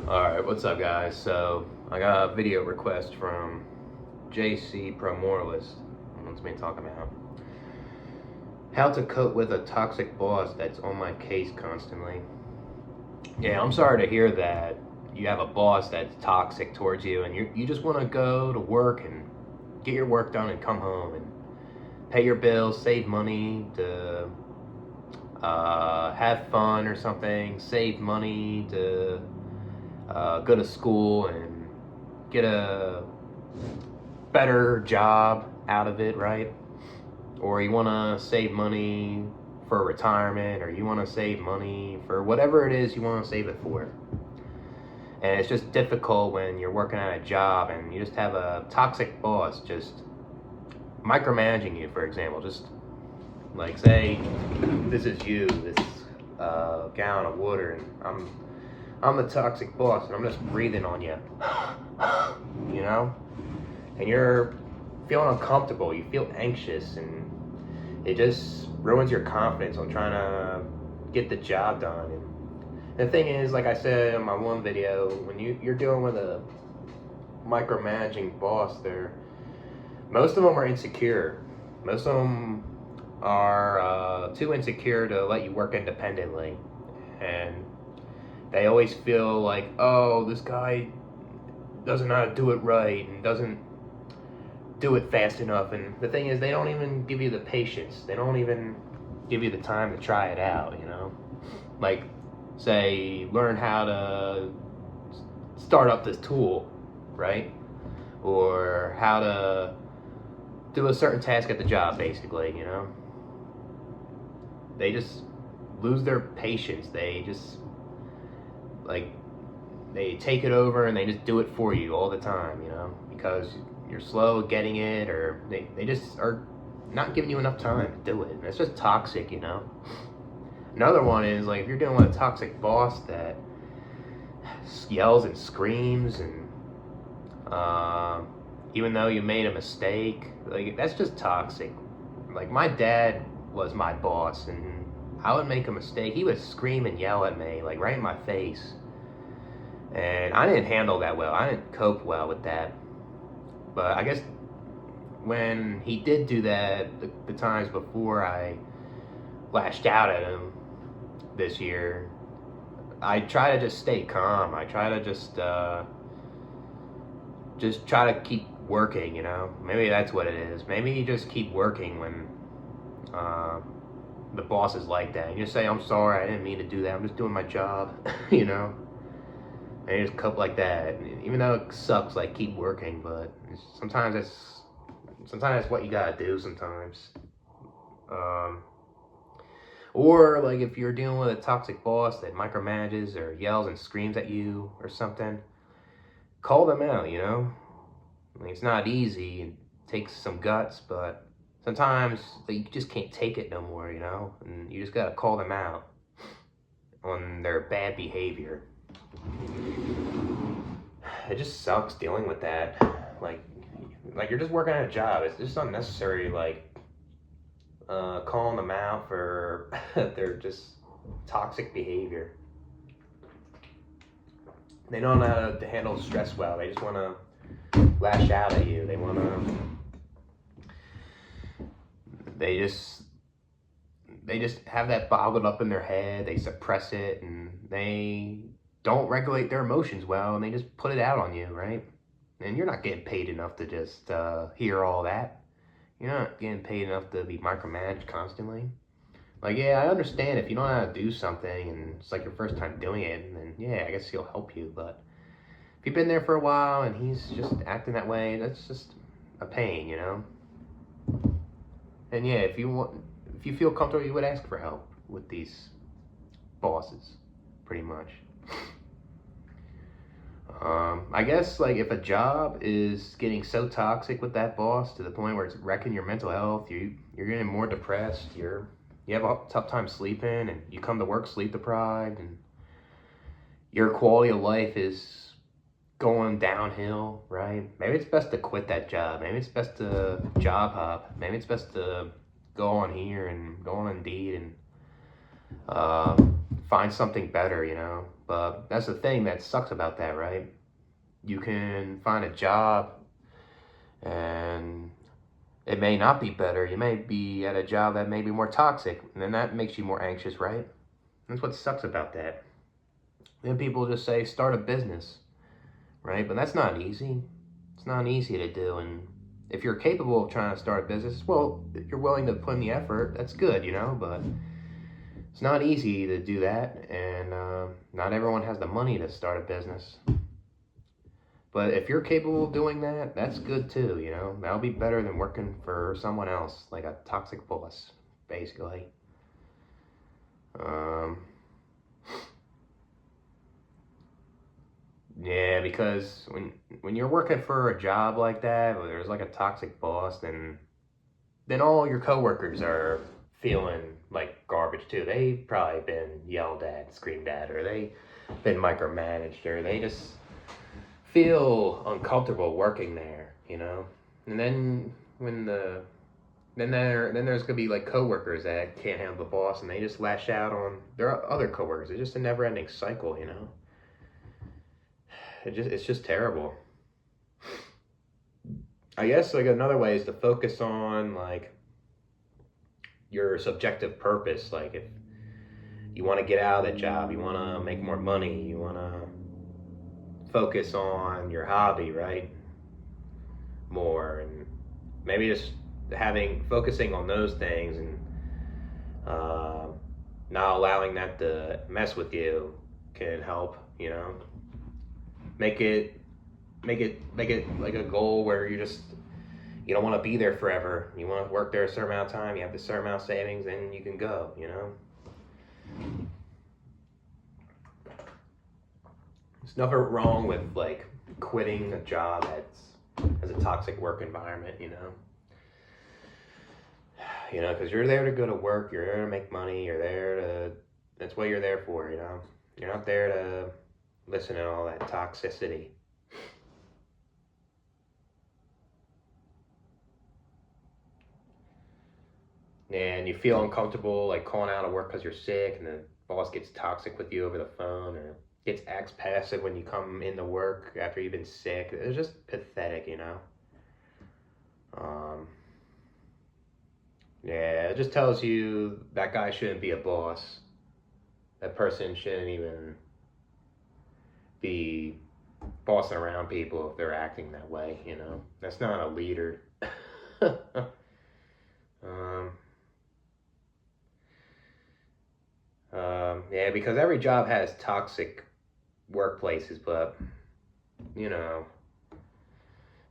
Alright, what's up guys? So, I got a video request from JC Pro Moralist. Wants me to talk about how to cope with a toxic boss that's on my case constantly. Yeah, I'm sorry to hear that you have a boss that's toxic towards you and you just want to go to work and get your work done and come home and pay your bills, save money to have fun or something, save money to go to school and get a better job out of it, right? Or you want to save money for retirement, or you want to save money for whatever it is you want to save it for. And it's just difficult when you're working at a job and you just have a toxic boss just micromanaging you, for example. Just like, say this is you, this gallon of water, and I'm the toxic boss and I'm just breathing on you, you know? And you're feeling uncomfortable, you feel anxious, and it just ruins your confidence on trying to get the job done. And the thing is, like I said in my one video, when you're dealing with a micromanaging boss, most of them are insecure. Most of them are too insecure to let you work independently. And they always feel like, oh, this guy doesn't know how to do it right and doesn't do it fast enough. And the thing is, they don't even give you the patience. They don't even give you the time to try it out, you know? Like, say, learn how to start up this tool, right? Or how to do a certain task at the job, basically, you know? They just lose their patience. They just, like, they take it over and they just do it for you all the time, you know? Because you're slow at getting it, or they just are not giving you enough time to do it. And it's just toxic, you know? Another one is, like, if you're dealing with a toxic boss that yells and screams, and even though you made a mistake, like, that's just toxic. Like, my dad was my boss, and I would make a mistake, he would scream and yell at me, like, right in my face. And I didn't handle that well. I didn't cope well with that. But I guess when he did do that, the times before I lashed out at him this year, I try to just stay calm. I try to just try to keep working, you know? Maybe that's what it is. Maybe you just keep working when the boss is like that. And you just say, I'm sorry, I didn't mean to do that. I'm just doing my job, you know? And you just cope like that. Even though it sucks, like, keep working, but sometimes that's what you gotta do sometimes. Or, like, if you're dealing with a toxic boss that micromanages or yells and screams at you or something, call them out, you know? I mean, it's not easy, it takes some guts, but sometimes you just can't take it no more, you know? And you just gotta call them out on their bad behavior. It just sucks dealing with that. Like you're just working at a job. It's just unnecessary, like, calling them out for their just toxic behavior. They don't know how to handle stress well. They just want to lash out at you. They just have that boggled up in their head. They suppress it, and they don't regulate their emotions well, and they just put it out on you, right? And you're not getting paid enough to just hear all that. You're not getting paid enough to be micromanaged constantly. Like, yeah, I understand if you don't know how to do something and it's like your first time doing it, then yeah, I guess he'll help you. But if you've been there for a while and he's just acting that way, that's just a pain, you know? And yeah, if you feel comfortable, you would ask for help with these bosses, pretty much. I guess, like, if a job is getting so toxic with that boss to the point where it's wrecking your mental health, you're getting more depressed, you have a tough time sleeping, and you come to work sleep deprived, and your quality of life is going downhill, right? Maybe it's best to quit that job. Maybe it's best to job hop. Maybe it's best to go on here and go on Indeed and find something better, you know? But that's the thing that sucks about that, right? You can find a job and it may not be better. You may be at a job that may be more toxic, and then that makes you more anxious, right? That's what sucks about that. Then people just say, start a business, right? But that's not easy. It's not easy to do. And if you're capable of trying to start a business, well, if you're willing to put in the effort, that's good, but it's not easy to do that. And not everyone has the money to start a business. But if you're capable of doing that, that's good too, That'll be better than working for someone else, like a toxic boss, basically. Yeah, because when you're working for a job like that, where there's like a toxic boss, then all your coworkers are feeling like garbage too. They've probably been yelled at, screamed at, or they've been micromanaged, or they just feel uncomfortable working there, And then there's gonna be like coworkers that can't handle the boss, and they just lash out on their other coworkers. It's just a never-ending cycle, It's just terrible. I guess like another way is to focus on like your subjective purpose. Like if you want to get out of that job, you want to make more money, you want to focus on your hobby, right? More, and maybe just focusing on those things and not allowing that to mess with you can help, make it like a goal where you don't want to be there forever. You want to work there a certain amount of time, you have a certain amount of savings, and you can go, There's nothing wrong with like quitting a job that has a toxic work environment, because you're there to go to work, you're there to make money, that's what you're there for, You're not there to listen to all that toxicity. And you feel uncomfortable like calling out of work because you're sick, and the boss gets toxic with you over the phone, or acts passive when you come into work after you've been sick. It's just pathetic, Yeah, it just tells you that guy shouldn't be a boss. That person shouldn't even be bossing around people if they're acting that way, That's not a leader. Yeah, because every job has toxic workplaces, but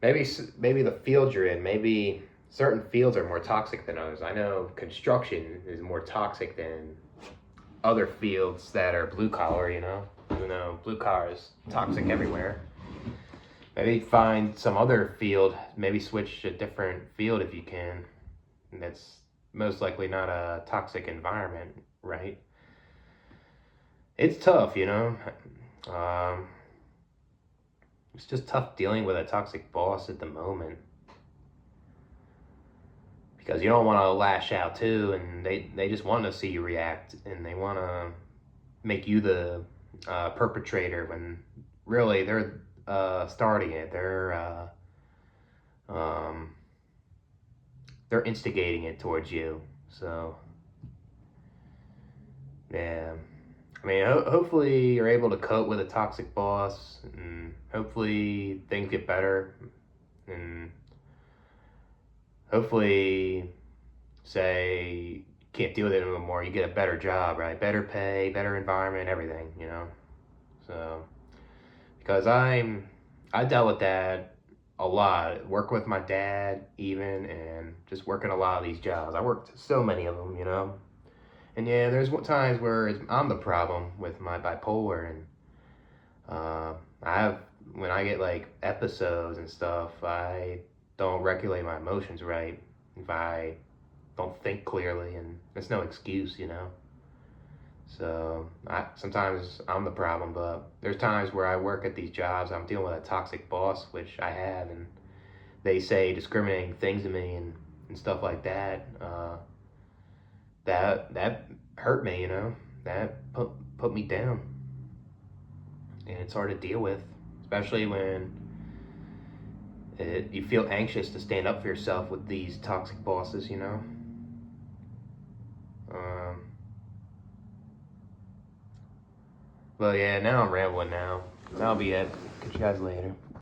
maybe the field you're in, maybe certain fields are more toxic than others. I know construction is more toxic than other fields that are blue collar, even though blue collar is toxic everywhere. Maybe find some other field, maybe switch a different field if you can. And that's most likely not a toxic environment, right? It's tough, it's just tough dealing with a toxic boss at the moment, because you don't want to lash out too, and they just want to see you react, and they want to make you the perpetrator when really they're starting it. They're instigating it towards you. So yeah, I mean, hopefully you're able to cope with a toxic boss, and hopefully things get better, and hopefully, say, can't deal with it anymore, you get a better job, right? Better pay, better environment, everything, So, because I dealt with that a lot. Work with my dad even, and just working a lot of these jobs. I worked so many of them, And yeah, there's times where I'm the problem with my bipolar, and when I get like episodes and stuff, I don't regulate my emotions right. If I don't think clearly, and it's no excuse, So sometimes I'm the problem, but there's times where I work at these jobs, I'm dealing with a toxic boss, which I have, and they say discriminating things to me and stuff like that. That hurt me, That put me down. and it's hard to deal with, especially when you feel anxious to stand up for yourself with these toxic bosses, you know. Um, but yeah, now I'm rambling now. That'll be it. Catch you guys later.